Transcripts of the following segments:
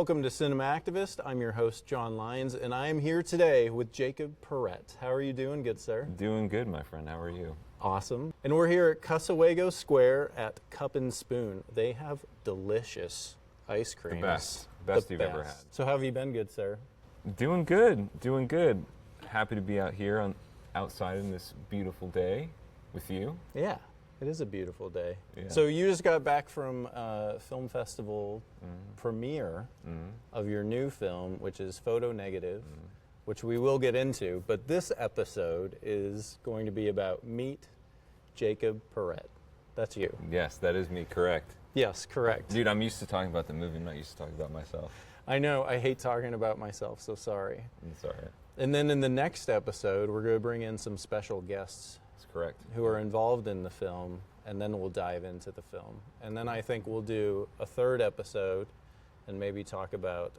Welcome to Cinema Activist. I'm your host, John Lyons, and I am here today with Jacob Perrett. How are you doing, good sir? Doing good, my friend. How are you? Awesome. And we're here at Casawago Square at Cup and Spoon. They have delicious ice creams. The best. Best you've ever had. So how have you been, good sir? Doing good. Doing good. Happy to be out here outside in this beautiful day with you. Yeah, it is a beautiful day. Yeah. So you just got back from film festival premiere of your new film, which is Photo Negative, which we will get into. But this episode is going to be about Meet Jacob Perrett. That's you. Yes, that is me, correct. Yes, correct. Dude, I'm used to talking about the movie. I'm not used to talking about myself. I know, I hate talking about myself, so sorry. It's all right. And then in the next episode, we're going to bring in some special guests. That's correct. Who are involved in the film, and then we'll dive into the film. And then I think we'll do a third episode and maybe talk about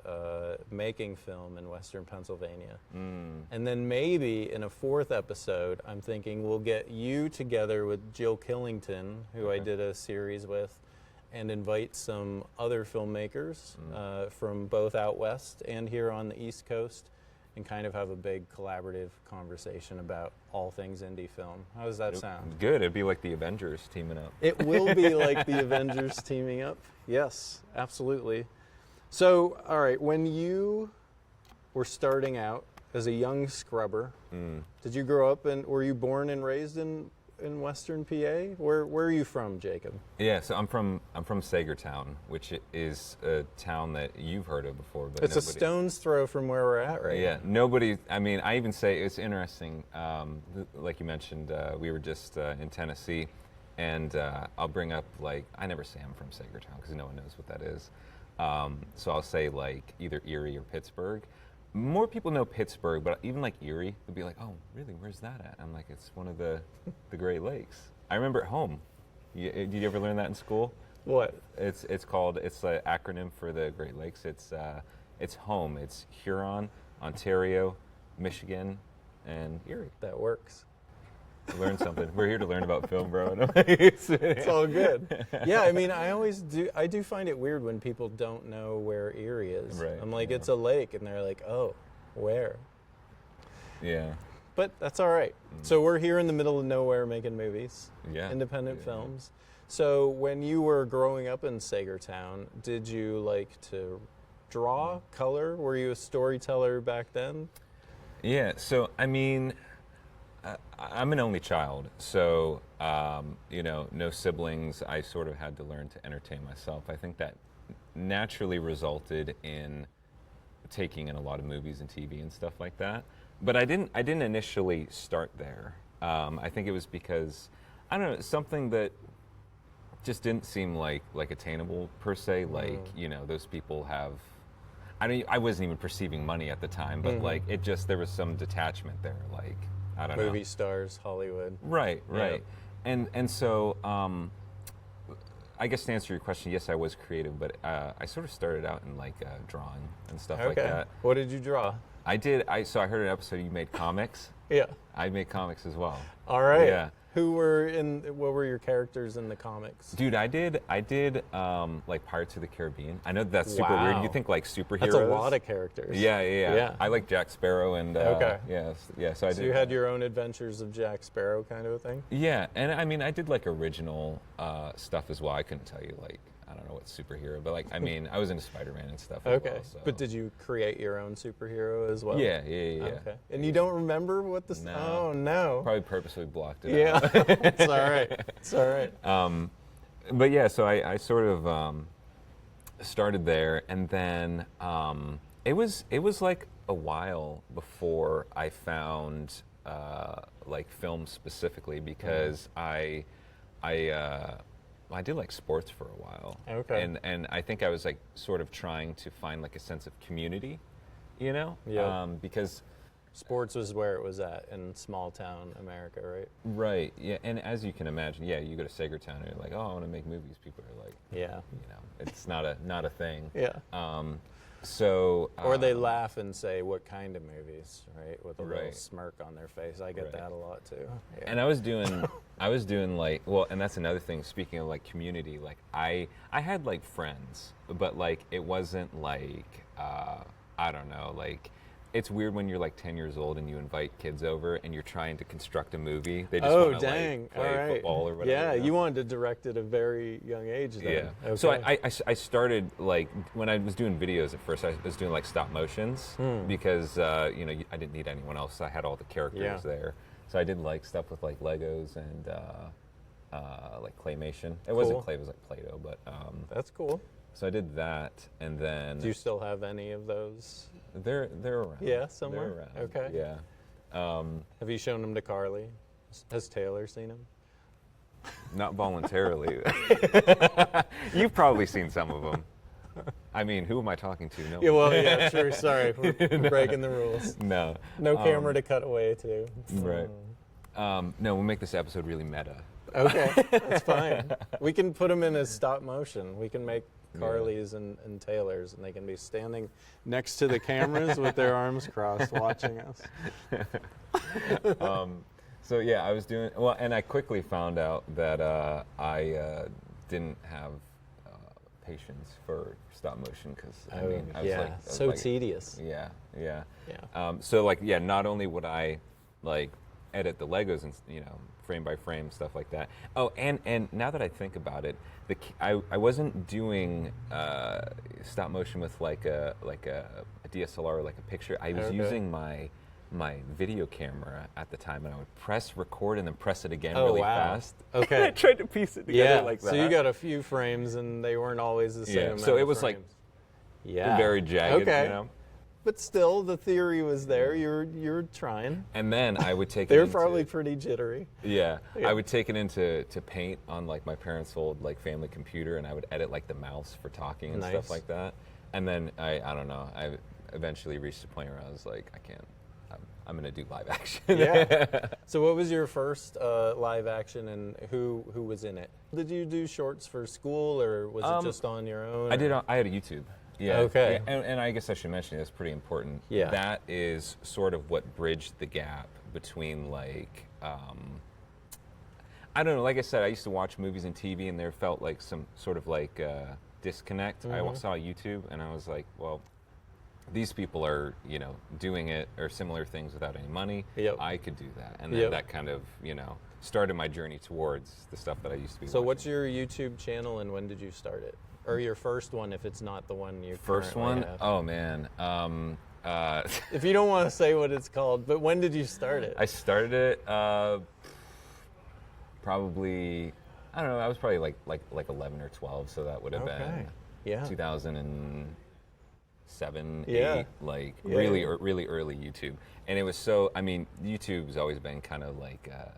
making film in Western Pennsylvania. And then maybe in a fourth episode, I'm thinking we'll get you together with Jill Killington, who I did a series with, and invite some other filmmakers from both out west and here on the East Coast, and kind of have a big collaborative conversation about all things indie film. How does that sound? Good. It'd be like the Avengers teaming up. It will be like the Avengers teaming up. Yes, absolutely. So, all right, when you were starting out as a young scrubber, did you grow up were you born and raised in Western PA? Where are you from, Jacob? Yeah, so I'm from Sagertown, which is a town that you've heard of before, but it's a stone's throw from where we're at right now. Nobody. I mean, I even say it's interesting. Like you mentioned, we were just in Tennessee, and I'll bring up I never say I'm from Sagertown because no one knows what that is. So I'll say either Erie or Pittsburgh. More people know Pittsburgh, but even Erie, they'll be like, "Oh, really? Where's that at?" I'm like, "It's one of the Great Lakes." I remember at home. Did you ever learn that in school? What? It's an acronym for the Great Lakes. It's home. It's Huron, Ontario, Michigan, and Erie. That works. Learn something. We're here to learn about film, bro. It's all good. Yeah, I mean, I do find it weird when people don't know where Erie is. Right, I'm like, it's a lake, and they're like, oh, where? Yeah. But that's all right. So we're here in the middle of nowhere making movies, independent films. So when you were growing up in Sagertown, did you like to draw, color? Were you a storyteller back then? Yeah, so I mean, I'm an only child, so no siblings. I sort of had to learn to entertain myself. I think that naturally resulted in taking in a lot of movies and TV and stuff like that. But I didn't initially start there. I think it was because I don't know, something that just didn't seem like attainable per se. Those people have. I wasn't even perceiving money at the time, but there was some detachment there. I don't know. Movie stars, Hollywood. Right. Yeah. And so I guess to answer your question, yes, I was creative, but I sort of started out in drawing and stuff like that. What did you draw? I did. So I heard an episode you made comics. Yeah. I made comics as well. All right. Yeah. What were your characters in the comics? Dude, I did Pirates of the Caribbean. I know that's super weird. You think superheroes. That's a lot of characters. Yeah. I like Jack Sparrow and So you had your own adventures of Jack Sparrow kind of a thing? Yeah, and I mean I did original stuff as well. I couldn't tell you I don't know what superhero, but I was into Spider-Man and stuff as well. So. But did you create your own superhero as well? Yeah. Okay. And you don't remember what the... No. Oh, no. Probably purposely blocked it out. Yeah. It's all right. It's all right. But yeah, so I sort of started there, and then it was a while before I found film specifically, because I did sports for a while. Okay. And I think I was sort of trying to find a sense of community, Yeah. Because sports was where it was at in small town America, right? Right. Yeah. And as you can imagine, you go to Sagertown and you're like, oh, I want to make movies. People are like, yeah, it's not a thing. Yeah. So Or they laugh and say, what kind of movies, right? With a little Right. smirk on their face. I get Right. that a lot too. Yeah. And I was doing like, well, and that's another thing, speaking of like community, like I had like friends, but like it wasn't like, I don't know, like, it's weird when you're like 10 years old and you invite kids over and you're trying to construct a movie. They just Oh, want to dang. like play All right. football or whatever. Yeah, you know? you wanted to direct at a very young age then. Yeah. Okay. So I started like when I was doing videos at first. I was doing like stop motions because you know I didn't need anyone else. I had all the characters there. So I did like stuff with like Legos and like claymation. It wasn't Cool. clay; it was like Play-Doh. But That's cool. so I did that, and then Do you still have any of those? they're around. Yeah, somewhere? They're around. Okay. Yeah. Have you shown them to Carly? Has Taylor seen them? Not voluntarily. You've probably seen some of them. I mean, who am I talking to? No. Yeah, well, yeah, sure. Sorry, we're breaking the rules. No. No camera to cut away to. Right. No, we'll make this episode really meta. Okay, that's fine. We can put them in as stop motion. We can make Carly's and Taylor's, and they can be standing next to the cameras with their arms crossed, watching us. So yeah, I was doing well, and I quickly found out that I didn't have patience for stop motion because I mean, I was yeah, like, I was so like, tedious. Yeah. Yeah. So like, yeah, not only would I like edit the Legos and frame by frame stuff like that. Oh, and now that I think about it, I wasn't doing stop motion with like a DSLR or like a picture. I was using my video camera at the time, and I would press record and then press it again really fast. Okay. I tried to piece it together like that. So you got a few frames, and they weren't always the same amount so it of was frames. like very jagged, Okay. you know. But still, the theory was there. You're trying. And then I would take it They're into, probably pretty jittery. Yeah, I would take it into Paint on like my parents' old like family computer, and I would edit like the mouse for talking and Nice. stuff like that. And then I don't know. I eventually reached a point where I was like, I can't. I'm gonna do live action. Yeah. So what was your first live action, and who was in it? Did you do shorts for school, or was it just on your own? I did. I had a YouTube. Yeah. Okay. Yeah, and I guess I should mention it's pretty important. Yeah. That is sort of what bridged the gap between like. I don't know. Like I said, I used to watch movies and TV, and there felt like some sort of like disconnect. I saw YouTube, and I was like, well, these people are, doing it or similar things without any money. Yep. I could do that, and then that kind of, started my journey towards the stuff that I used to be. So watching. what's your YouTube channel, and when did you start it? Or your first one, if it's not the one you first currently one? have. Oh man. If you don't want to say what it's called, but when did you start it? I started it probably. I don't know. I was probably like 11 or 12, so that would have been 2007, 8, like really early YouTube. And it was so. I mean, YouTube's always been kind of like a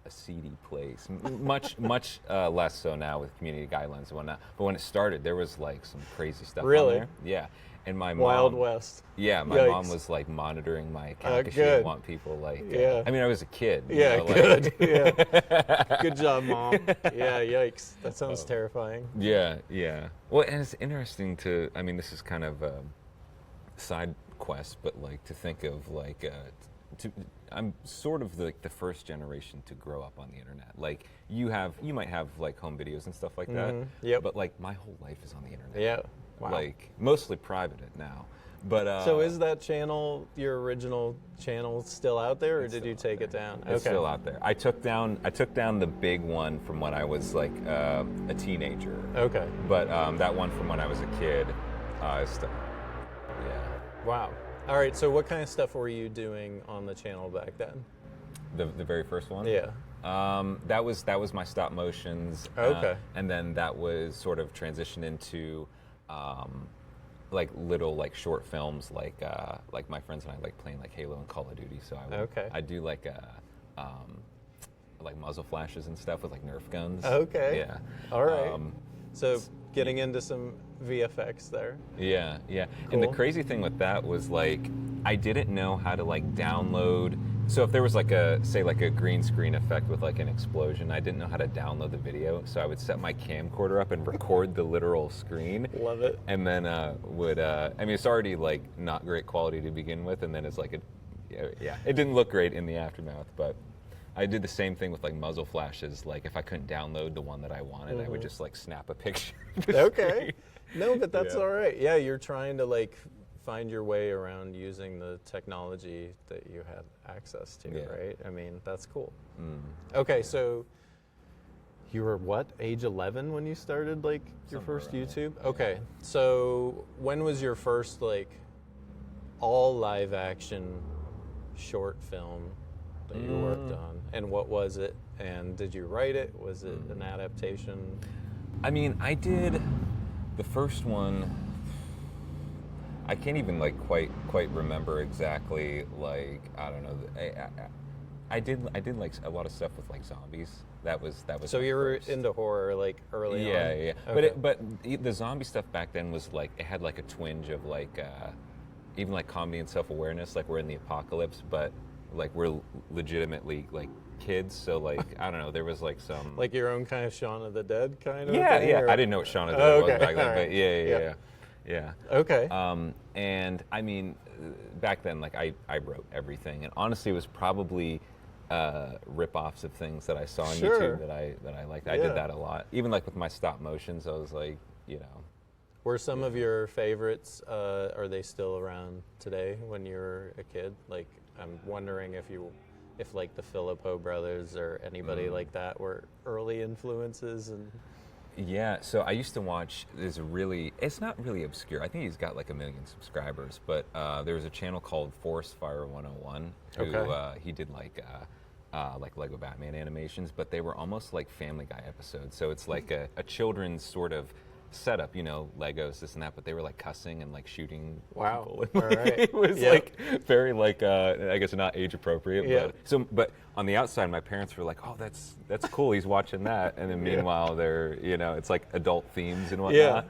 seedy place. Much less so now with community guidelines and whatnot. But when it started, there was like some crazy stuff on there. Yeah. And my mom, Wild West. Yeah, my mom was like monitoring my account because she didn't want people like. I mean, I was a kid. Yeah, good. Good job, Mom. Yeah, yikes. That sounds terrifying. Yeah. Well, and it's interesting to. I mean, this is kind of a side quest, but like to think of like. I'm sort of the first generation to grow up on the internet. Like you might have like home videos and stuff like that. Yep. But like my whole life is on the internet. Yeah. Wow. Like mostly private now. But so is that channel, your original channel, still out there, or did you take it down? It's still out there. I took down the big one from when I was like a teenager. Okay. But that one from when I was a kid is still. Yeah. Wow. All right. So what kind of stuff were you doing on the channel back then? The very first one? Yeah. That was my stop motions. Okay. And then that was sort of transitioned into like little like short films, like my friends and I like playing like Halo and Call of Duty. So I do like like muzzle flashes and stuff with like Nerf guns. Okay. Yeah. All right. So getting into some VFX there. Yeah. Cool. And the crazy thing with that was like I didn't know how to like download So if there was like a, say like a green screen effect with like an explosion, I didn't know how to download the video, so I would set my camcorder up and record the literal screen. Love it. And then I mean, it's already like not great quality to begin with, and then it's like, it didn't look great in the aftermath, but I did the same thing with like muzzle flashes. Like if I couldn't download the one that I wanted, I would just like snap a picture. Okay. No, but that's Yeah. all right. Yeah, you're trying to like find your way around using the technology that you had access to, right? I mean, that's cool. Okay, so you were what, age 11 when you started like your Somewhere first around YouTube? there. Okay, so when was your first like all live action short film that you worked on? And what was it? And did you write it? Was it an adaptation? I mean, I did the first one. I can't even like quite remember exactly. Like I don't know. I did like a lot of stuff with like zombies. That was. So my you were first. into horror like early on? Yeah. Okay. But the zombie stuff back then was like, it had like a twinge of like even like comedy and self-awareness. Like we're in the apocalypse, but like we're legitimately like kids. So like I don't know. There was like some Like your own kind of Shaun of the Dead kind of yeah thing? yeah. Or? I didn't know what Shaun of the Dead was back then, All right. but yeah. Yeah. Okay. And I mean, back then, like I wrote everything, and honestly, it was probably rip-offs of things that I saw on Sure. YouTube that I liked. I Yeah. did that a lot. Even like with my stop motions, I was like, you know. Were some of your favorites, are they still around today when you were a kid? Like, I'm wondering if like the Filippo brothers or anybody like that were early influences. And Yeah, so I used to watch this it's not really obscure. I think he's got like 1 million subscribers, but there was a channel called Forest Fire 101 who Okay. he did like Lego Batman animations, but they were almost like Family Guy episodes. So it's like a children's sort of setup, you know, Legos, this and that, but they were like cussing and like shooting Wow. people. And, All like, right. It was Yeah. like very like I guess not age appropriate. Yeah. But on the outside, my parents were like, "Oh, that's cool. He's watching that." And then meanwhile, they're it's like adult themes and whatnot.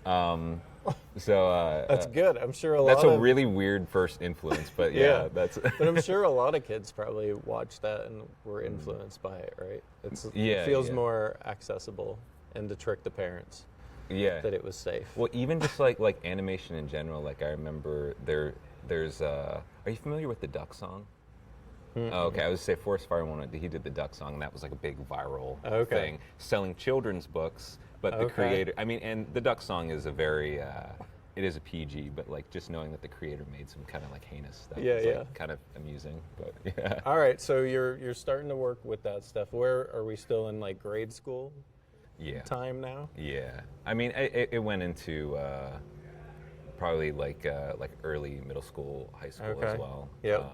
that's good. I'm sure That's a really weird first influence, but Yeah. that's But I'm sure a lot of kids probably watched that and were influenced by it, right? It feels more accessible and to trick the parents yeah. that it was safe. Well, even just like animation in general. Like I remember there's are you familiar with the Duck Song? Oh, okay, I would say Forest Fire one. He did the Duck Song, and that was like a big viral thing, selling children's books. But the creator, I mean, and the Duck Song is a very, it is a PG, but like just knowing that the creator made some kind of like heinous stuff, is like kind of amusing. But yeah. All right, so you're starting to work with that stuff. Where are we still in like grade school time now? Yeah, I mean, it went into probably like early middle school, high school as well. Yep.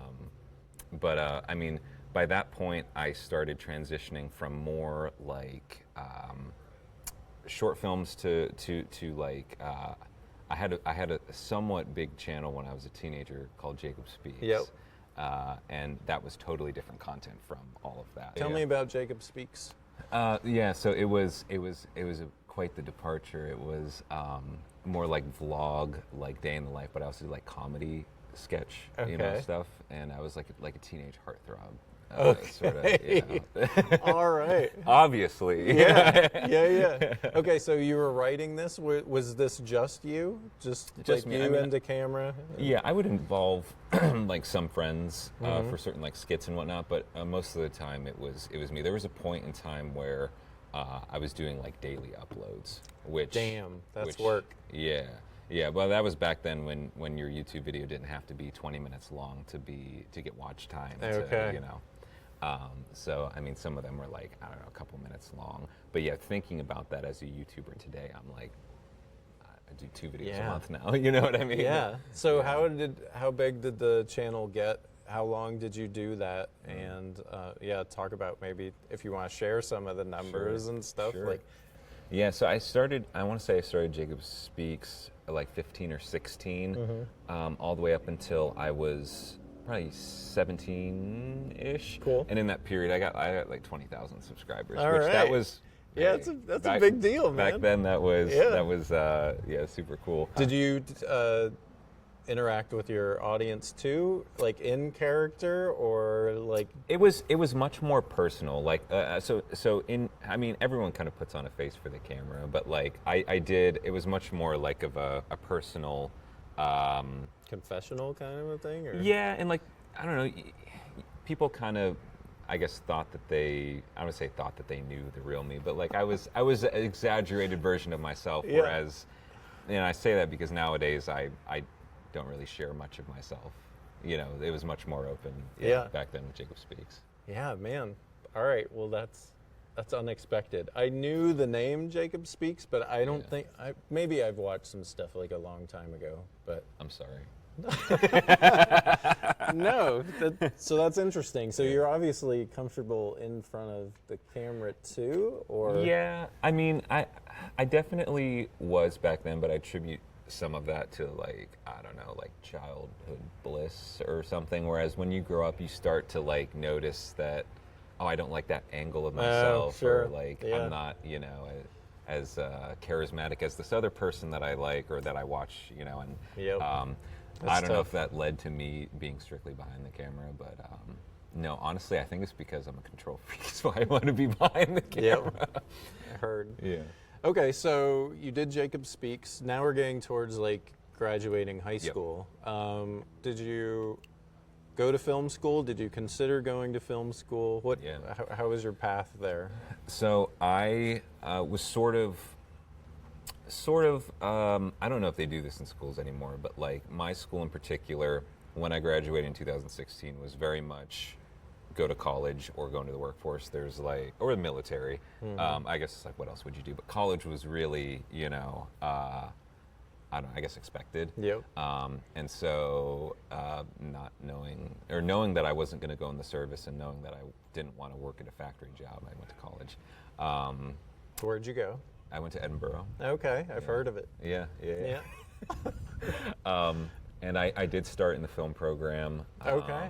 But I mean, by that point, I started transitioning from more like short films to like I had a somewhat big channel when I was a teenager called Jacob Speaks. Yep. And that was totally different content from all of that. Tell me about Jacob Speaks. Yeah, so it was quite the departure. It was more like vlog, like day in the life, but I also did like comedy sketch, stuff, and I was like a teenage heartthrob. Sort of, All right. Obviously. Yeah. Okay, so you were writing this. Was this just you? Just like me. you I mean, into camera? Yeah, I would involve like some friends for certain like skits and whatnot, but most of the time it was me. There was a point in time where I was doing like daily uploads, which that's work. Yeah, well, that was back then when your YouTube video didn't have to be 20 minutes long to get watch time. Okay. So I mean, some of them were like, I don't know, a couple minutes long. But yeah, thinking about that as a YouTuber today, I'm like, I do 2 videos a month now. You know what I mean? Yeah. So how big did the channel get? How long did you do that? And talk about maybe if you want to share some of the numbers and stuff. Sure. Like. Yeah, so I want to say I started Jacob Speaks at like 15 or 16, all the way up until I was probably 17-ish. Cool. And in that period, I got like 20,000 subscribers, All which right. that was. Yeah, that's a big deal, man. Back then, that was super cool. Did you interact with your audience too, like in character, or like? It was much more personal. Like I mean, everyone kind of puts on a face for the camera, but like I did. It was much more like of a personal. Confessional kind of a thing, or? Yeah, and like I don't know, people kind of, I guess, thought that they, I would say thought that they knew the real me, but like I was an exaggerated version of myself. Yeah. Whereas, and I say that because nowadays I don't really share much of myself. You know, it was much more open. Yeah. Back then with Jacob Speaks. Yeah, man. All right. Well, that's unexpected. I knew the name Jacob Speaks, but I don't think maybe I've watched some stuff like a long time ago. But I'm sorry. No, so that's interesting. So you're obviously comfortable in front of the camera too, or? Yeah, I mean, I definitely was back then, but I attribute some of that to like, I don't know, like childhood bliss or something. Whereas when you grow up, you start to like notice that, oh, I don't like that angle of myself, sure. or like Yeah. I'm not, you know, as charismatic as this other person that I like or that I watch, you know, and Yep. I don't know tough. if that led to me being strictly behind the camera, but no, honestly, I think it's because I'm a control freak, so I want to be behind the camera. Yep. I heard. Yeah. Okay, so you did Jacob Speaks. Now we're getting towards like graduating high Yep. school. Did you go to film school? Did you consider going to film school? What? Yeah. How was your path there? So I was sort of, I don't know if they do this in schools anymore, but like my school in particular, when I graduated in 2016, was very much go to college or go into the workforce. There's like, or the military. I guess it's like, what else would you do? But college was really, you know, I don't know, I guess expected. Yep. And so not knowing that I wasn't going to go in the service and knowing that I didn't want to work at a factory job, I went to college. Where'd you go? I went to Edinburgh. Okay, I've heard of it. Yeah. Yeah. And I did start in the film program. Okay.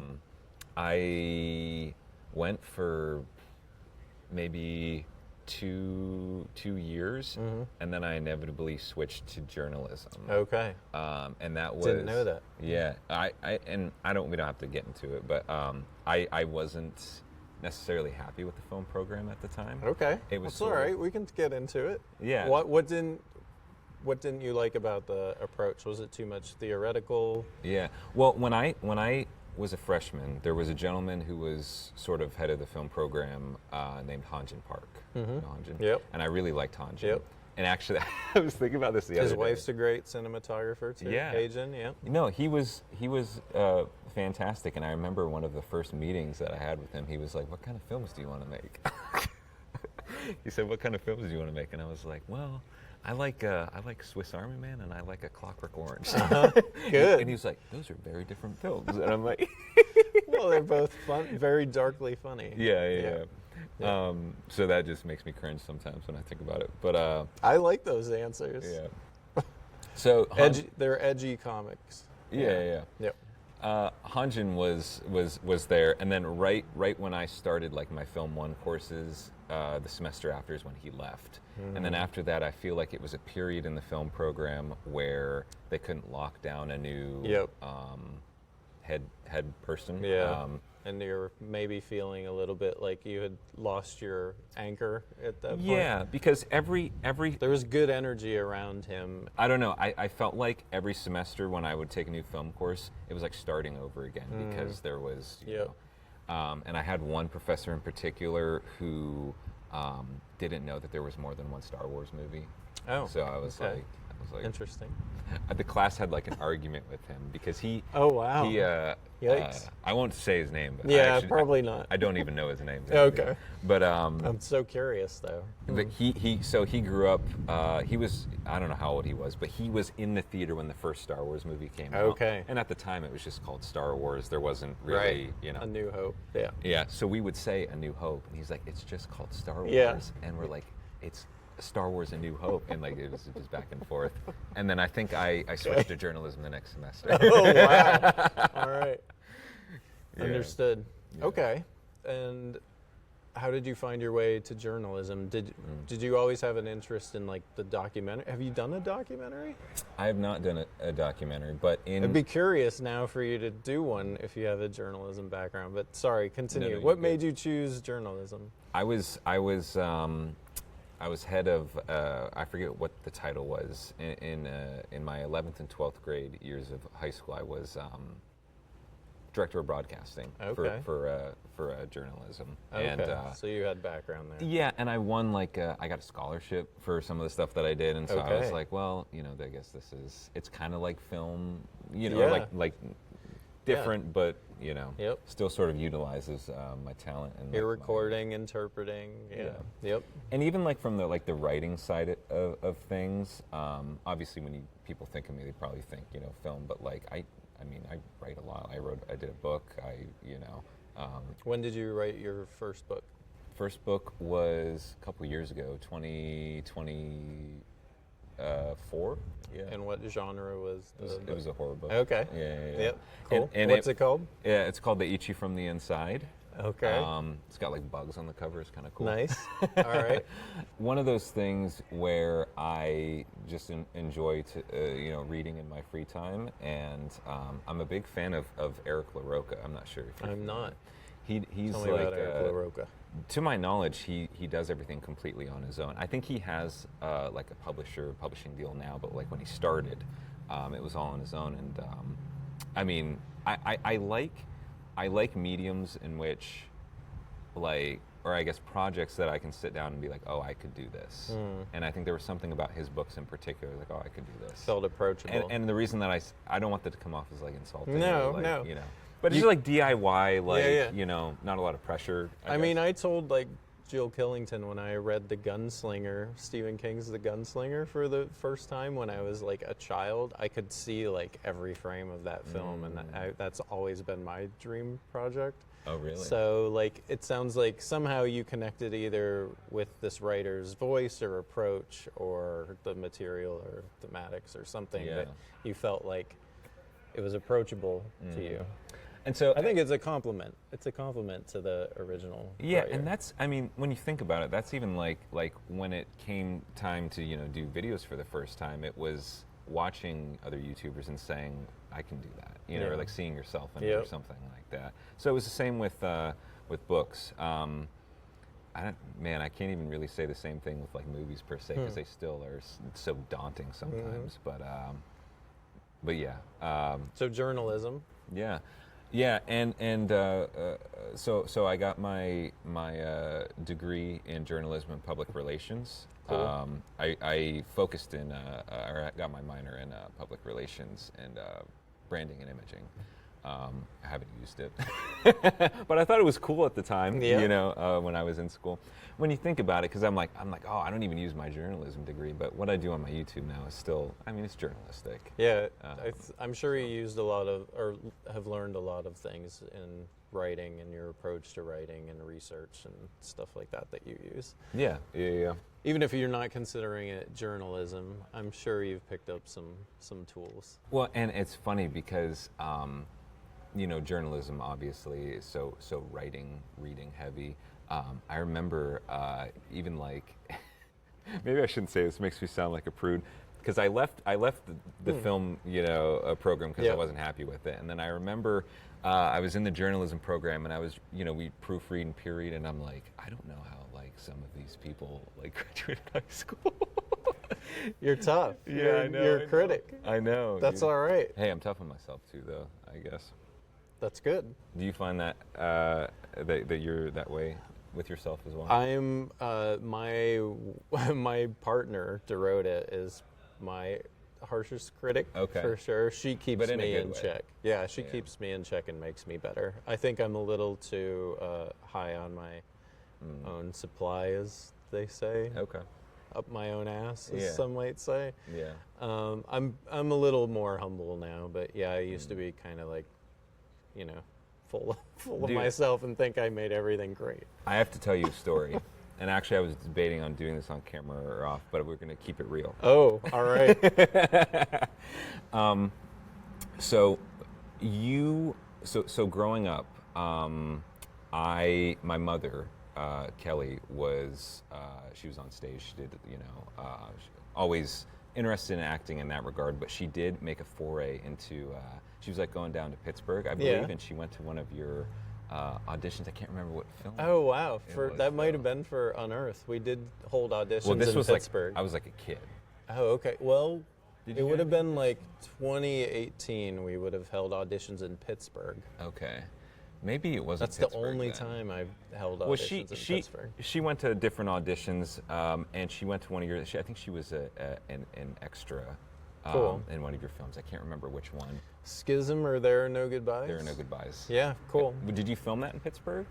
I went for maybe two years, and then I inevitably switched to journalism. Okay. And that was Didn't know that. Yeah, we don't have to get into it, but I wasn't necessarily happy with the film program at the time. Okay. It was That's all right. We can get into it. Yeah. What didn't you like about the approach? Was it too much theoretical? Yeah. Well, when I was a freshman, there was a gentleman who was sort of head of the film program named Hanjin Park. You know Hanjin? Yep. And I really liked Hanjin. Yep. And actually, I was thinking about this the other His day. wife's a great cinematographer too. Yeah. Cajun, yeah. No, he was fantastic, and I remember one of the first meetings that I had with him. He was like, "What kind of films do you want to make?" He said, "What kind of films do you want to make?" And I was like, "Well, I like Swiss Army Man, and I like A Clockwork Orange." Good. And he was like, "Those are very different films," and I'm like, Well, they're both fun, very darkly funny. Yeah. So that just makes me cringe sometimes when I think about it. But I like those answers. yeah. So They're edgy comics. Yeah. Yep. Hanjin was there, and then right when I started like my Film 1 courses, the semester after is when he left. And then after that, I feel like it was a period in the film program where they couldn't lock down a new head person. Yeah. And you're maybe feeling a little bit like you had lost your anchor at that point. Yeah, because every There was good energy around him. I don't know. I felt like every semester when I would take a new film course, it was like starting over again because there was, you know, and I had one professor in particular who didn't know that there was more than one Star Wars movie. Oh, So I was like, interesting. the class had like an argument with him because he. Oh, wow. He. Yikes. I won't say his name, but Yeah, probably not. I don't even know his name. Okay. But I'm so curious though. But he grew up. He was, I don't know how old he was, but he was in the theater when the first Star Wars movie came out. Okay. And at the time, it was just called Star Wars. There wasn't really, Right. you know. A New Hope. Yeah. Yeah. So we would say A New Hope, and he's like, "It's just called Star Wars," Yeah. and we're like, "It's Star Wars: A New Hope," and like it was back and forth. And then I think I switched to journalism the next semester. Oh, wow. All right. Yeah. Understood. Yeah. Okay. And how did you find your way to journalism? Did you always have an interest in like the documentary? Have you done a documentary? I have not done a documentary, but I'd be curious now for you to do one if you have a journalism background. But sorry, continue. No, what you're made good. you choose journalism? I was head of I forget what the title was in my 11th and 12th grade years of high school. I was director of broadcasting for journalism. Okay, And, so you had background there. yeah, and I won I got a scholarship for some of the stuff that I did, and so I was like, well, I guess it's kind of like film, Yeah. like different, but Yep. still sort of utilizes my talent and You're like, my- recording, interpreting. Yeah. Yep. And even from the writing side of things, obviously when people think of me, they probably think film, but I mean I write a lot. I did a book. When did you write your first book? First book was a couple years ago, 2024. Yeah. And what genre was the It was a horror book. Okay. Yeah. Yep. Cool. And What's it called? Yeah, it's called They Eat You from the Inside. Okay. It's got bugs on the cover. It's kind of cool. Nice. All right. One of those things where I just enjoy reading in my free time, and I'm a big fan of Eric LaRocca. I'm not sure if you're I'm not. He's Tell me about Eric LaRocca. to my knowledge, he does everything completely on his own. I think he has a publishing deal now, but when he started, it was all on his own. And I mean, I like mediums in which, or I guess projects that I can sit down and be like, oh, I could do this. And I think there was something about his books in particular, oh, I could do this. Felt approachable. And the reason that I don't want that to come off as insulting. No, or, no. But it's just DIY, Yeah. not a lot of pressure. I mean, I told Jill Killington when I read The Gunslinger, Stephen King's The Gunslinger for the first time when I was a child, I could see every frame of that film, and that's always been my dream project. Oh, really? So it sounds like somehow you connected either with this writer's voice or approach or the material or thematics or something that you felt like it was approachable to you. And so I think it's a compliment. It's a compliment to the original. Yeah, writer. and that's, I mean, when you think about it, that's even like when it came time to, do videos for the first time, it was watching other YouTubers and saying, I can do that, or seeing yourself in it or something like that. So it was the same with books. I can't even really say the same thing with movies per se, because they still are so daunting sometimes. But yeah. So journalism. Yeah. Yeah, so I got my degree in journalism and public relations. Cool. I focused in, or I got my minor in public relations and branding and imaging. I haven't used it, but I thought it was cool at the time. When I was in school. When you think about it, because I'm like, oh, I don't even use my journalism degree, but what I do on my YouTube now is still, it's journalistic. Yeah, I'm sure you used a lot of, or have learned a lot of things in writing and your approach to writing and research and stuff like that you use. Yeah. Even if you're not considering it journalism, I'm sure you've picked up some tools. Well, and it's funny because, journalism obviously is so reading heavy. I remember even maybe I shouldn't say this, makes me sound like a prude, because I left the film program because I wasn't happy with it, and then I remember I was in the journalism program and I was we proofread and peer read, and I'm like, I don't know how some of these people graduated high school. You're tough. I know. You're a critic. I know. That's all right. Hey, I'm tough on myself too, though, I guess. That's good. Do you find that that you're that way with yourself as well? I'm my partner Dorota is my harshest critic for sure. She keeps me in check. Yeah, she keeps me in check and makes me better. I think I'm a little too high on my own supply, as they say. Okay. Up my own ass, as some might say. Yeah. I'm a little more humble now, but I used to be kind of full of myself and think I made everything great. I have to tell you a story. And actually, I was debating on doing this on camera or off, but we're going to keep it real. Oh, all right. So growing up, my mother Kelly was she was on stage. She did always interested in acting in that regard, but she did make a foray into. She was like going down to Pittsburgh, I believe, and she went to one of your auditions. I can't remember what film. Oh wow! That might have been for Unearthed. We did hold auditions in Pittsburgh. I was like a kid. Oh okay. Well, it would have been like 2018. We would have held auditions in Pittsburgh. Okay. Maybe it wasn't. That's Pittsburgh the only then. time I've held auditions in Pittsburgh. She went to different auditions, and she went to one of your. I think she was an extra in one of your films. I can't remember which one. Schism or There Are No Goodbyes? There Are No Goodbyes. Yeah, cool. Did you film that in Pittsburgh?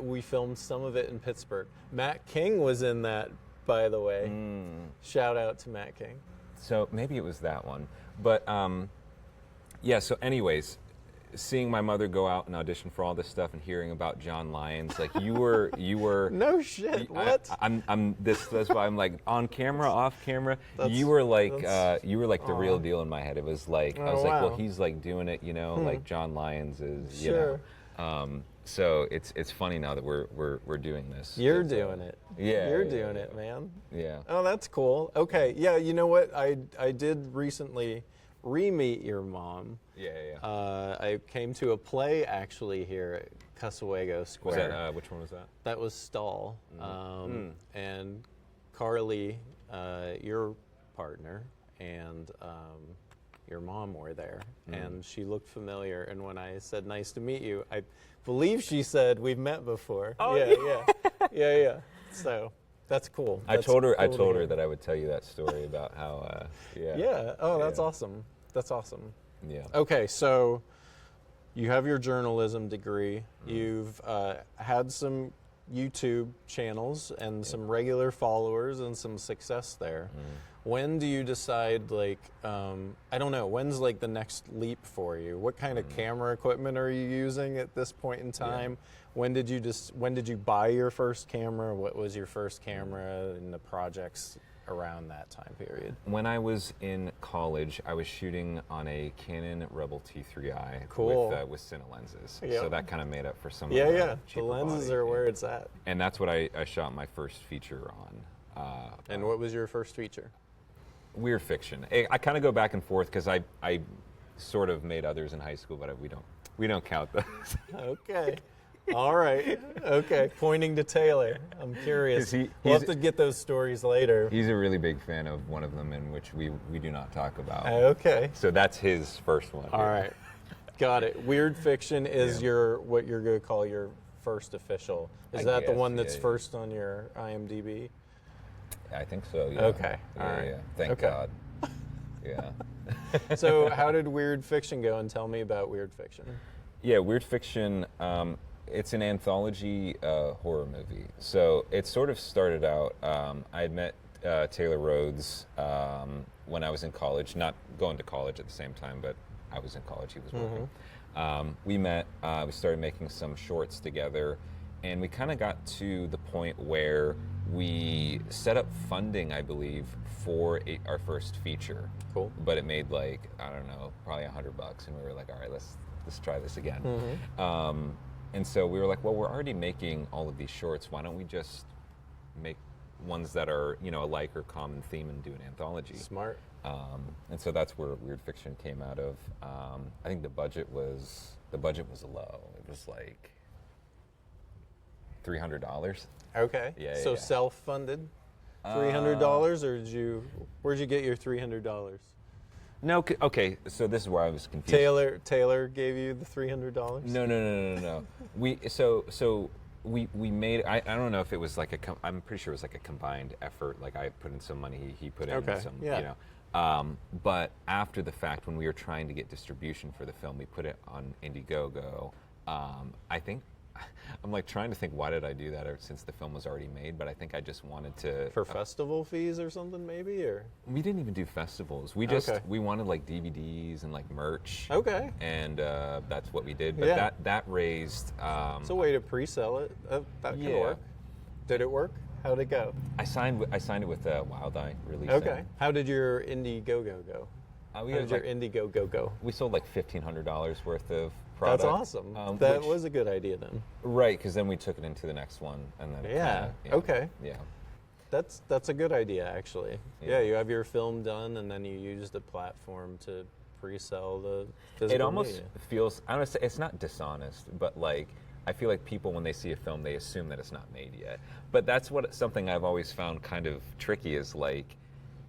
We filmed some of it in Pittsburgh. Matt King was in that, by the way. Shout out to Matt King. So maybe it was that one. But yeah, so anyways, seeing my mother go out and audition for all this stuff and hearing about John Lyons, like you were no shit. What? That's why I'm like on camera, off camera. You were like the real deal in my head. It was like I was like, well, he's like doing it, like John Lyons is, you know. So it's funny now that we're doing this. You're doing it. Yeah. You're doing it, man. Yeah. Oh, that's cool. Okay. Yeah. You know what? I did recently re-meet your mom. Yeah. I came to a play actually here at Casuego Square. Was that, which one was that? That was Stall. And Carly, your partner, and your mom were there. And she looked familiar. And when I said, nice to meet you, I believe she said, we've met before. Oh, yeah. So that's cool. I told her that I would tell you that story about how, Yeah. Oh, that's awesome. That's awesome. Yeah. Okay, so you have your journalism degree. You've had some YouTube channels and some regular followers and some success there. When do you decide, like, I don't know, when's like the next leap for you? What kind of camera equipment are you using at this point in time? When did you buy your first camera? What was your first camera and the projects around that time period? When I was in college, I was shooting on a Canon Rebel T3i with Cine lenses. Yep. So that kind of made up for some of the cheaper lenses body. are where it's at. And that's what I shot my first feature on. And what was your first feature? Weird fiction. I kind of go back and forth because I sort of made others in high school, but we don't count those. Okay. All right. Okay. Pointing to Taylor. I'm curious. We'll have to get those stories later. He's a really big fan of one of them in which we do not talk about. Okay. So that's his first one. All right. Got it. Weird fiction is what you're going to call your first official. Is that the one that's first on your IMDb? I think so, yeah. Okay. All right. Yeah. Thank God. Yeah. So how did Weird Fiction go? And tell me about Weird Fiction. Yeah, Weird Fiction, it's an anthology horror movie. So it sort of started out, I had met Taylor Rhodes when I was in college, not going to college at the same time, but I was in college, he was working. We met, we started making some shorts together, and we kind of got to the point where we set up funding, I believe, for our first feature. Cool. But it made like, I don't know, probably $100, and we were like, all right, let's try this again. And so we were like, well, we're already making all of these shorts. Why don't we just make ones that are, alike or common theme and do an anthology? Smart. And so that's where Weird Fiction came out of. I think the budget was low. It was like $300. Okay. Yeah. So self-funded, $300, or where'd you get your $300? No. Okay. So this is where I was confused. Taylor gave you the $300. No. We made. I don't know if it was like I'm pretty sure it was like a combined effort. Like I put in some money, he put in some. Yeah. But after the fact, when we were trying to get distribution for the film, we put it on Indiegogo. I think. I'm like trying to think, why did I do that since the film was already made? But I think I just wanted to... For festival fees or something maybe, or? We didn't even do festivals. We wanted like DVDs and like merch. Okay. And that's what we did. But that raised... it's a way to pre-sell it. That can work. Did it work? How'd it go? I signed it with Wild Eye release. Okay. How did your Indiegogo go? How did your Indiegogo go? We sold like $1,500 worth of product. That's awesome. That which- was a good idea then. right, because then we took it into the next one, and then Yeah. Okay. yeah. That's a good idea, actually. Yeah. Yeah, you have your film done, and then you use the platform to pre-sell the physical It almost media. feels, I don't say it's not dishonest, but like I feel like people when they see a film they assume that it's not made yet. But that's something I've always found kind of tricky is like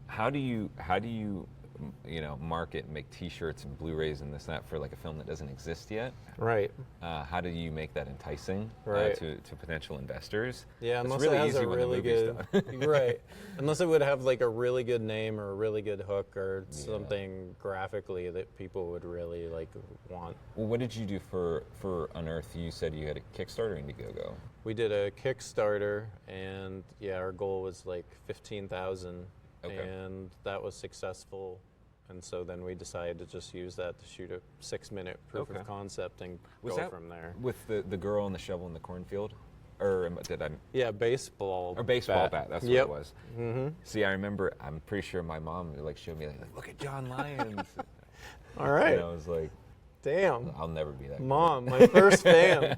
how do you market and make T-shirts and Blu-rays and this and that for like a film that doesn't exist yet? Right. How do you make that enticing Right. to potential investors? Yeah, It's unless really it has easy a when the really movie's good done. right. Unless it would have like a really good name or a really good hook or Yeah. something graphically that people would really like want. Well, what did you do for Unearth? You said you had a Kickstarter or Indiegogo. We did a Kickstarter, and yeah, our goal was like 15,000, Okay. and that was successful. And so then we decided to just use that to shoot a 6-minute proof Okay. of concept and Was go that from there. with the girl and the shovel in the cornfield? Or did I? Yeah, baseball. Or baseball bat. That's Yep. what it was. Mm-hmm. See, I remember. I'm pretty sure my mom like showed me like, look at John Lyons. All right. And I was like, Damn. I'll never be that. good. Mom, my first fan.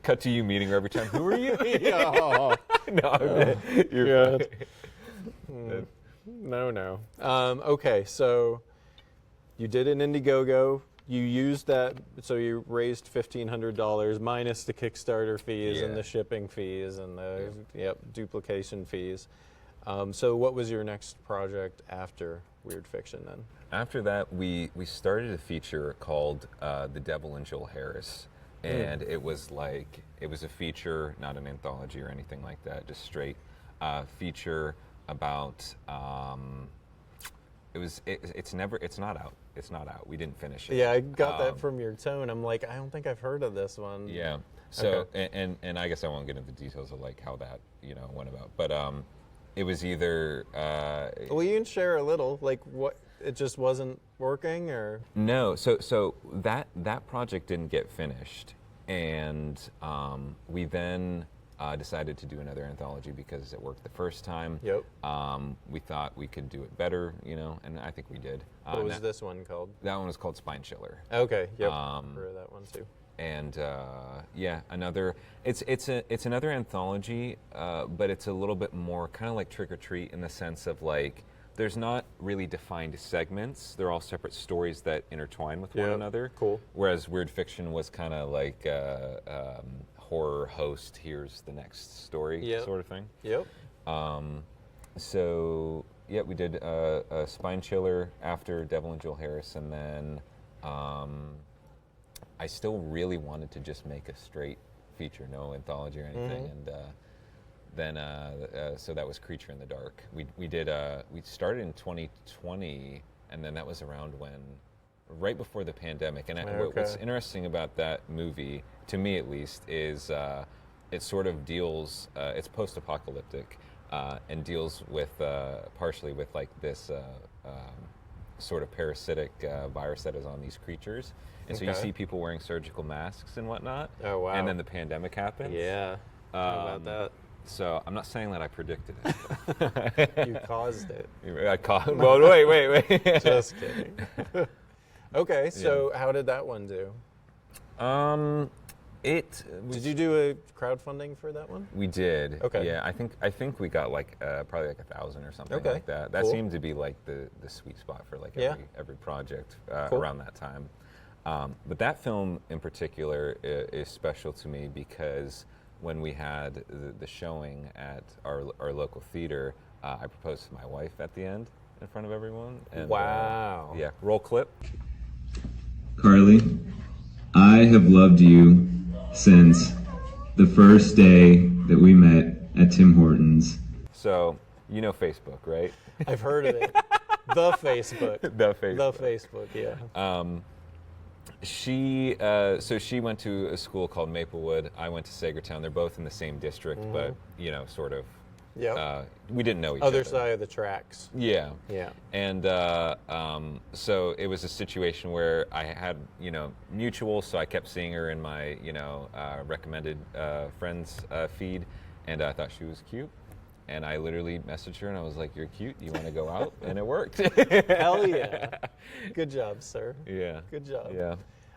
Cut to you meeting her every time. Who are you? Oh, No, you're good. No. Okay, so you did an Indiegogo. You used that, so you raised $1,500 minus the Kickstarter fees and Yeah. the shipping fees and the duplication fees. So what was your next project after Weird Fiction then? After that, we started a feature called The Devil and Joel Harris. And it was a feature, not an anthology or anything like that, just straight feature about, it's not out. It's not out. We didn't finish it. Yeah, I got that from your tone. I'm like, I don't think I've heard of this one. Yeah. So, Okay. and I guess I won't get into the details of like how that, went about. But it was either, Well, you can share a little, like what, it just wasn't working or? no, so that project didn't get finished, and we then decided to do another anthology because it worked the first time. Yep. We thought we could do it better, and I think we did. What was this one called? That one was called Spine Chiller. Okay, yep, heard of that one too. And it's another anthology, but it's a little bit more kind of like Trick or Treat in the sense of like there's not really defined segments. They're all separate stories that intertwine with one Yep, another. cool. Whereas Weird Fiction was kind of like horror host. Here's the next story Yep. sort of thing. Yep. So yeah, we did a Spine Chiller after Devil and Joel Harris, and then I still really wanted to just make a straight feature, no anthology or anything, and then so that was Creature in the Dark. We started in 2020, and then that was around right before the pandemic. And what's interesting about that movie, to me at least, is it sort of deals. It's post-apocalyptic and deals with partially with like this sort of parasitic virus that is on these creatures. And so you see people wearing surgical masks and whatnot. Oh, wow. And then the pandemic happens. Yeah. How about that? So I'm not saying that I predicted it. You caused it. Well, wait. Just kidding. Okay, so how did that one do? Did you do a crowdfunding for that one? We did. Okay. Yeah, I think we got like probably like 1,000 or something Okay, like that. That cool. seemed to be like the sweet spot for like Yeah. every project Cool. around that time. But that film in particular is special to me because when we had the showing at our local theater, I proposed to my wife at the end in front of everyone. And, Wow. Yeah. Roll clip. Carly, I have loved you since the first day that we met at Tim Hortons. So, you know Facebook, right? I've heard of it. The Facebook. The Facebook. The Facebook, yeah. She went to a school called Maplewood. I went to Sagertown. They're both in the same district, but sort of. Yep. We didn't know each other. Other side of the tracks. Yeah. Yeah. And so it was a situation where I had mutual, so I kept seeing her in my recommended friends feed, and I thought she was cute. and I literally messaged her and I was like, "You're cute. You want to go out?" And it worked. Hell yeah. Good job, sir. Yeah. Good job. Yeah.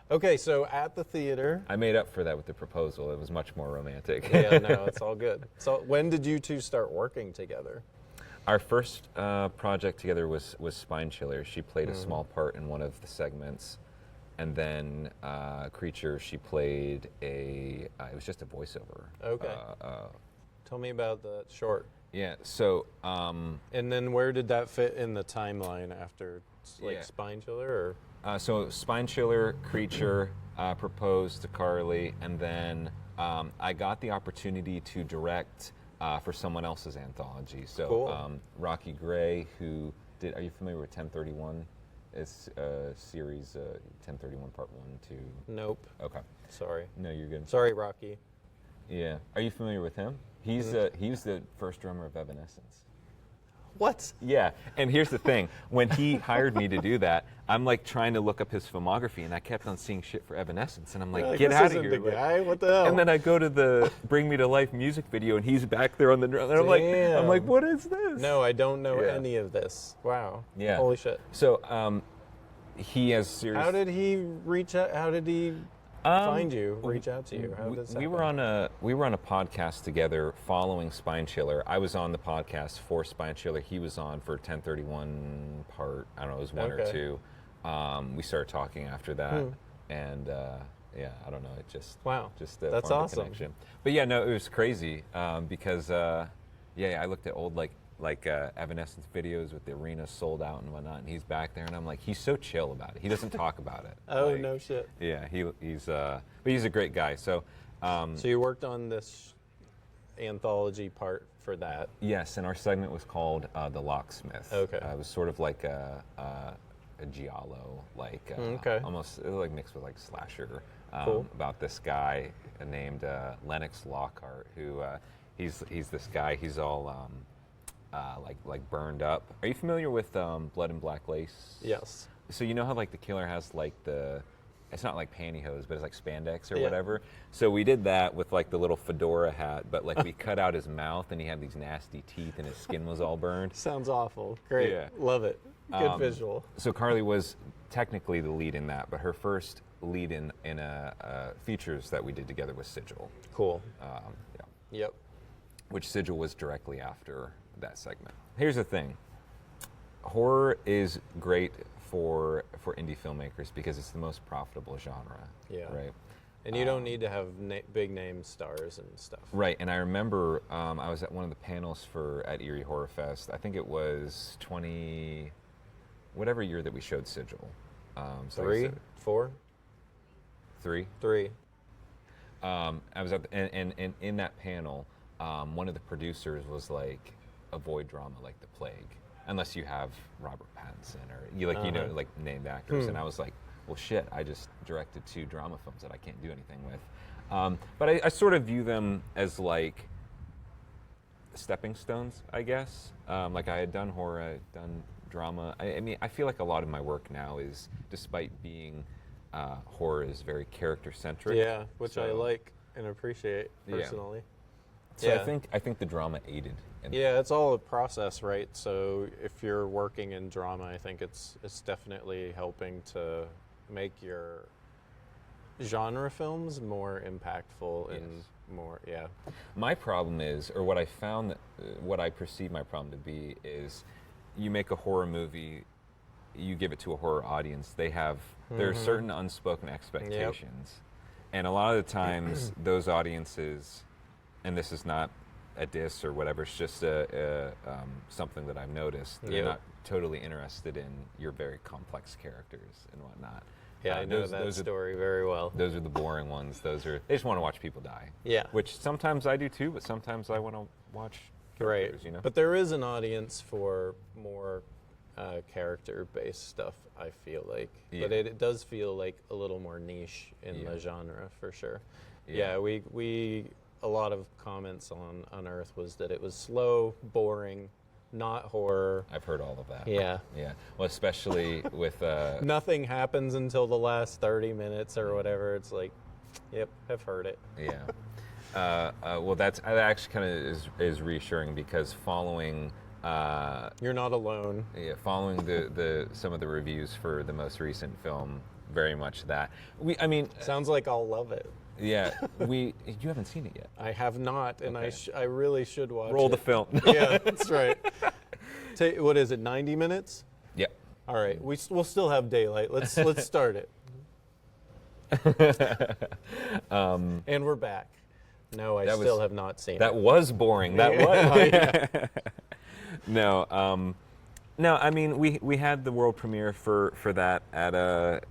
Okay, so at the theater. I made up for that with the proposal. It was much more romantic. Yeah, no, it's all good. So when did you two start working together? Our first project together was Spine Chiller. She played a small part in one of the segments. And then Creature, she played it was just a voiceover. Okay. Tell me about the short. Yeah, so... and then where did that fit in the timeline after, like, Yeah. Spine Chiller, or? So Spine Chiller, Creature, proposed to Carly, and then I got the opportunity to direct for someone else's anthology. So Cool. Rocky Gray, who did, are you familiar with 1031? It's series 1031 part 1, 2. Nope. Okay. Sorry. No, you're good. Sorry, Rocky. Yeah. Are you familiar with him? He's he was the first drummer of Evanescence. What? Yeah, and here's the thing. When he hired me to do that, I'm like trying to look up his filmography, and I kept on seeing shit for Evanescence, and I'm like, get this out of isn't here. the Like- guy? What the hell? And then I go to the Bring Me to Life music video, and he's back there on the drum, and I'm Damn. like, what is this? No, I don't know Yeah. any of this. Wow. Yeah. Holy shit. So he has serious. How did he reach out? How did he find you? Reach out to you? How we, did this we were on a podcast together following Spine Chiller. I was on the podcast for Spine Chiller. He was on for 1031 part. I don't know, it was 1 or Okay. 2. We started talking after that, and yeah, I don't know. It just Wow. just That's formed a awesome. connection. But yeah, no, it was crazy because yeah, I looked at old like Evanescence videos with the arena sold out and whatnot, and he's back there, and I'm like, he's so chill about it. He doesn't talk about it. Oh, Like, no shit. Yeah, he's but he's a great guy. So So you worked on this anthology part for that. yes, and our segment was called The Locksmith. Okay. It was sort of like a giallo, like Okay. almost it was like mixed with like slasher. Cool. About this guy named Lennox Lockhart, who he's this guy. He's all like burned up. Are you familiar with Blood and Black Lace? Yes. So you know how like the killer has like it's not like pantyhose, but it's like spandex or Yeah. whatever. So we did that with like the little fedora hat, but like we cut out his mouth and he had these nasty teeth and his skin was all burned. Sounds awful. Great. Yeah. Love it. Good visual. So Carly was technically the lead in that, but her first lead in features that we did together was Sigil. Cool. Yeah. Yep. Which Sigil was directly after that segment. Here's the thing. Horror is great for indie filmmakers because it's the most profitable genre. Yeah. Right. And you don't need to have big name stars and stuff. Right. And I remember I was at one of the panels at Erie Horror Fest. I think it was whatever year that we showed Sigil. So 3, 4, 3. 3. I was at and in that panel, one of the producers was like, avoid drama like the plague, unless you have Robert Pattinson or you know like named actors. And I was like, well, shit, I just directed 2 drama films that I can't do anything with. But I sort of view them as like stepping stones, I guess. Like I had done horror, I had done drama. I mean, I feel like a lot of my work now is, despite being horror, is very character-centric. Yeah, which I So- like and appreciate Yeah. personally. So Yeah. I think the drama aided. In Yeah, it's all a process, right? So if you're working in drama, I think it's definitely helping to make your genre films more impactful and Yes. more, yeah. My problem is, or what I found, what I perceive my problem to be is, you make a horror movie, you give it to a horror audience, there are certain unspoken expectations. And a lot of the times, those audiences, and this is not a diss or whatever, it's just something that I've noticed, they're Yep. not totally interested in your very complex characters and whatnot. Yeah, I know that those story very well. Those are the boring ones. They just want to watch people die. Yeah. Which sometimes I do too, but sometimes I want to watch Right. characters, you know? But there is an audience for more character-based stuff, I feel like. Yeah. But it does feel like a little more niche in Yeah. the genre, for sure. Yeah. Yeah, we a lot of comments on Unearth was that it was slow, boring, not horror. I've heard all of that. Yeah. Yeah. Well, especially with Nothing happens until the last 30 minutes or whatever. It's like, yep, I've heard it. yeah. Well, that actually kind of is reassuring because following. You're not alone. Yeah, following the some of the reviews for the most recent film, very much that. Sounds like I'll love it. Yeah, you haven't seen it yet. I have not, and Okay. I really should watch Roll it. the film. Yeah, that's right. What is it, 90 minutes? Yeah. All right, we'll still have daylight. Let's start it. And we're back. No, I still have not seen That it. was boring. That was. No, no. I mean, we had the world premiere for that at a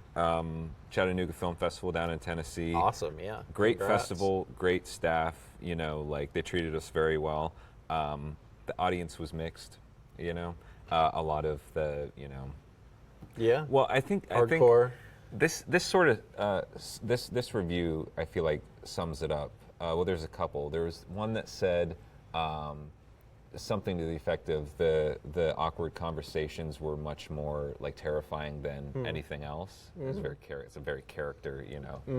Chattanooga Film Festival down in Tennessee. Awesome, yeah. Great Congrats. festival, great staff. You know, like they treated us very well. The audience was mixed. You know, a lot of the Yeah. Well, I think Hardcore. this sort of this review I feel like sums it up. Well, there's a couple. There was one that said something to the effect of the awkward conversations were much more like terrifying than anything else. It's a very character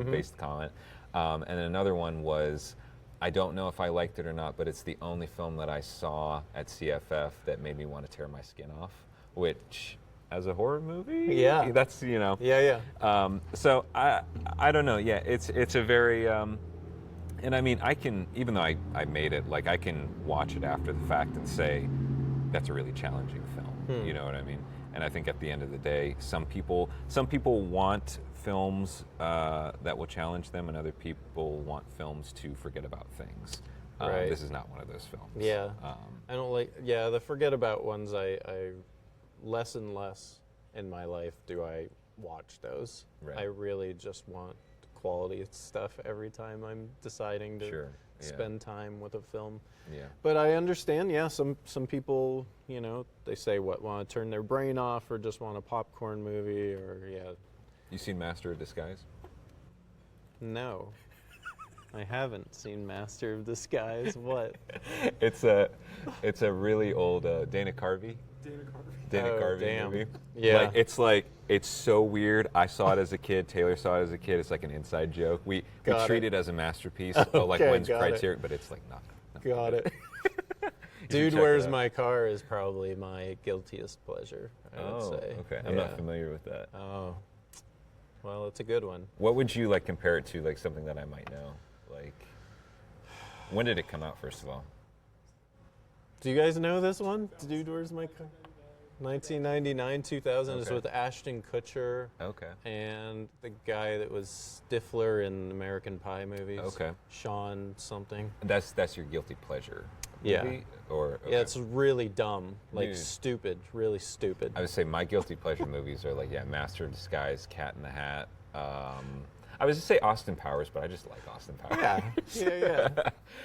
based comment. And then another one was, I don't know if I liked it or not, but it's the only film that I saw at CFF that made me want to tear my skin off. Which, as a horror movie, Yeah. that's Yeah. So I don't know. Yeah, it's a very and I mean I can, even though I made it, like I can watch it after the fact and say that's a really challenging film. You know what I mean? And I think at the end of the day, some people want films that will challenge them, and other people want films to forget about things. Right. This is not one of those films. Yeah. I don't like. Yeah, the forget about ones. I less and less in my life do I watch those. Right. I really just want quality stuff every time I'm deciding to Sure, yeah. spend time with a film. Yeah. But I understand, yeah, some people, they say want to turn their brain off or just want a popcorn movie or, yeah. You seen Master of Disguise? No. I haven't seen Master of Disguise. What? It's a really old Dana Carvey. Dana Oh, Carvey damn. movie. Yeah. It's so weird. I saw it as a kid. Taylor saw it as a kid. It's like an inside joke. We Got treat it. it as a masterpiece. Like Okay, when's got it. Criterion, but it's like not. Got it. should Dude, check Where's it out. My Car is probably my guiltiest pleasure, I would say. okay. I'm not familiar with that. Oh. Well, it's a good one. What would you like compare it to? Like something that I might know. Like, when did it come out? First of all. Do you guys know this one? Dude, Where's My Car? 1999, 2000 is Okay. with Ashton Kutcher Okay. and the guy that was Stifler in American Pie movies. Okay. Sean something. That's your guilty pleasure. Yeah. Movie? Or okay. Yeah, it's really dumb, like Dude. stupid, really stupid. I would say my guilty pleasure movies are like Master of Disguise, Cat in the Hat. I was to say Austin Powers, but I just like Austin Powers.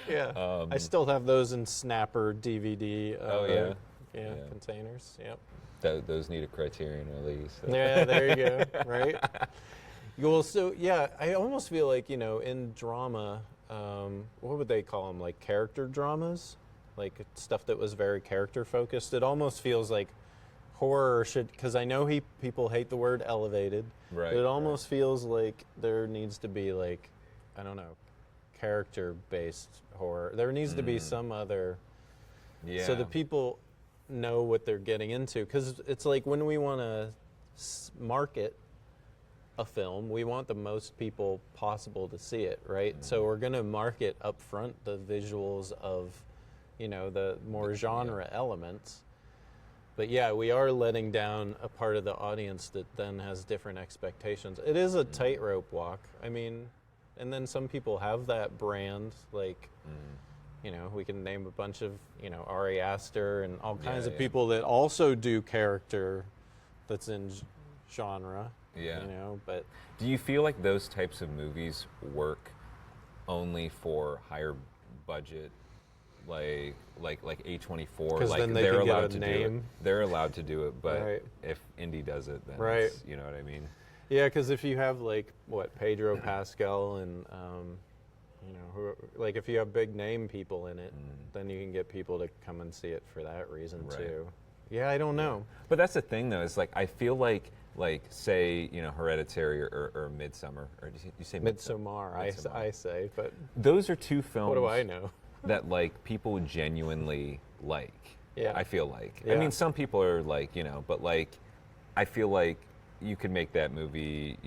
Yeah. I still have those in Snapper DVD. Yeah. Containers. Yep. Those need a Criterion release. Yeah, there you go. Right. Well, so yeah, I almost feel like in drama, what would they call them? Like character dramas, like stuff that was very character focused. It almost feels like horror should, because I know people hate the word elevated. Right, But it almost feels like there needs to be like, I don't know, character-based horror. There needs to be some other. Yeah. So the people know what they're getting into, because it's like when we want to market a film, we want the most people possible to see it, right? So we're going to market up front the visuals of, the more genre elements. But yeah, we are letting down a part of the audience that then has different expectations. It is a tightrope walk. I mean, and then some people have that brand, like, we can name a bunch of, Ari Aster and all kinds of people that also do character that's in genre. Yeah. But Do you feel like those types of movies work only for higher budget, like A24? 'Cause Like then they they're can get allowed a to name. do it. They're allowed to do it, but Right. if indie does it, then Right. it's, you know what I mean? yeah, because if you have Pedro Pascal and like if you have big name people in it, then you can get people to come and see it for that reason Right. too. Yeah, I don't know. But that's the thing, though, is like I feel like like say, Hereditary or Midsummer, or did you say Midsommar, I say, but those are two films. what do I know? That like people genuinely like. Yeah. I feel like. Yeah. I mean, some people are like, but like, I feel like you could make that movie,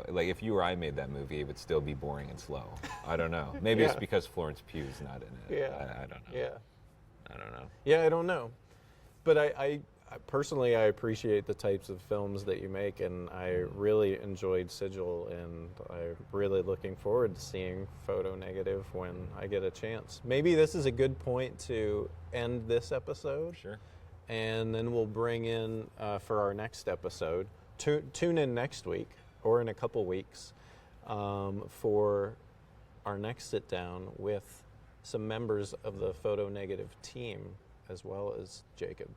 like if you or I made that movie, it would still be boring and slow. I don't know. Maybe it's because Florence Pugh's not in it. Yeah. I don't know. Yeah. I don't know. Yeah, I don't know. But I personally, I appreciate the types of films that you make, and I really enjoyed Sigil, and I'm really looking forward to seeing Photo Negative when I get a chance. Maybe this is a good point to end this episode. Sure. And then we'll bring in, for our next episode, tune in next week, or in a couple weeks, for our next sit down with some members of the Photo Negative team, as well as Jacob.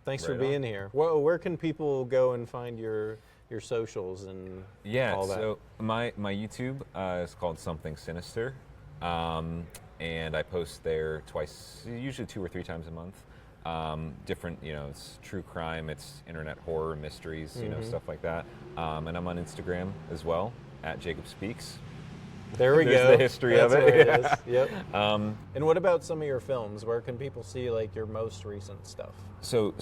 Thanks for being here. Where can people go and find your socials and all that? So my YouTube is called Something Sinister, and I post there twice, usually 2 or 3 times a month. Different, it's true crime, it's internet horror, mysteries, stuff like that. And I'm on Instagram as well, @JacobSpeaks. There we There's go. the history That's of it. Where it is. Yep. And what about some of your films? Where can people see like your most recent stuff? So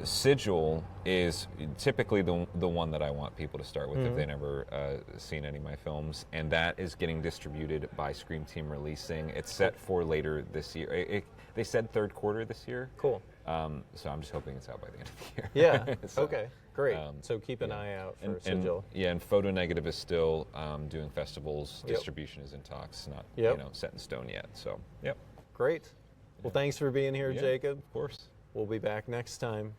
Sigil is typically the one that I want people to start with if they've never seen any of my films, and that is getting distributed by Scream Team Releasing. It's set for later this year. They said third quarter this year. Cool. So I'm just hoping it's out by the end of the year. Yeah. So, okay. Great. So keep an eye out for Sigil. And Photo Negative is still doing festivals. Distribution is in talks, not set in stone yet. So Great. Well, thanks for being here, Yeah, Jacob. of course. We'll be back next time.